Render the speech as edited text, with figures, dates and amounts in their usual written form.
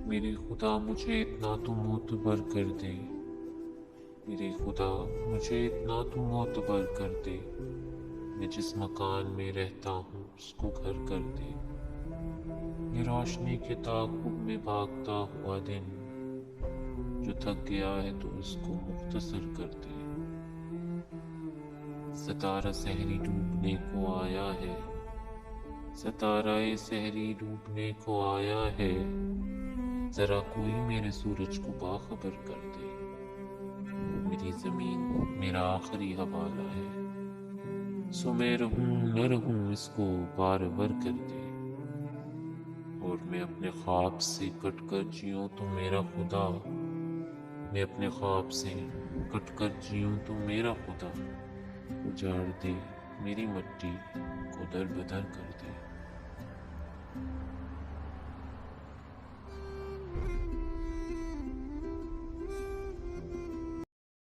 میرے خدا مجھے اتنا تو معتبر کر دے، میرے خدا مجھے اتنا تو معتبر کر دے، میں جس مکان میں رہتا ہوں اس کو گھر کر دے، یہ روشنی کے تعاقب میں بھاگتا ہوا دن جو تھک گیا ہے تو اس کو مختصر کر دے، ستارہ سحری ڈوبنے کو آیا ہے، ستارہ سحری ڈوبنے کو آیا ہے، ذرا کوئی میرے سورج کو باخبر کر دے، میری زمین میرا آخری حوالہ ہے، سو میں رہوں نہ رہوں اس کو بار کر دے، اور میں اپنے خواب سے کٹ کر جیوں تو میرا خدا، میں اپنے خواب سے کٹ کر جیوں تو میرا خدا اجاڑ دے، میری مٹی کو در بدر کر دے۔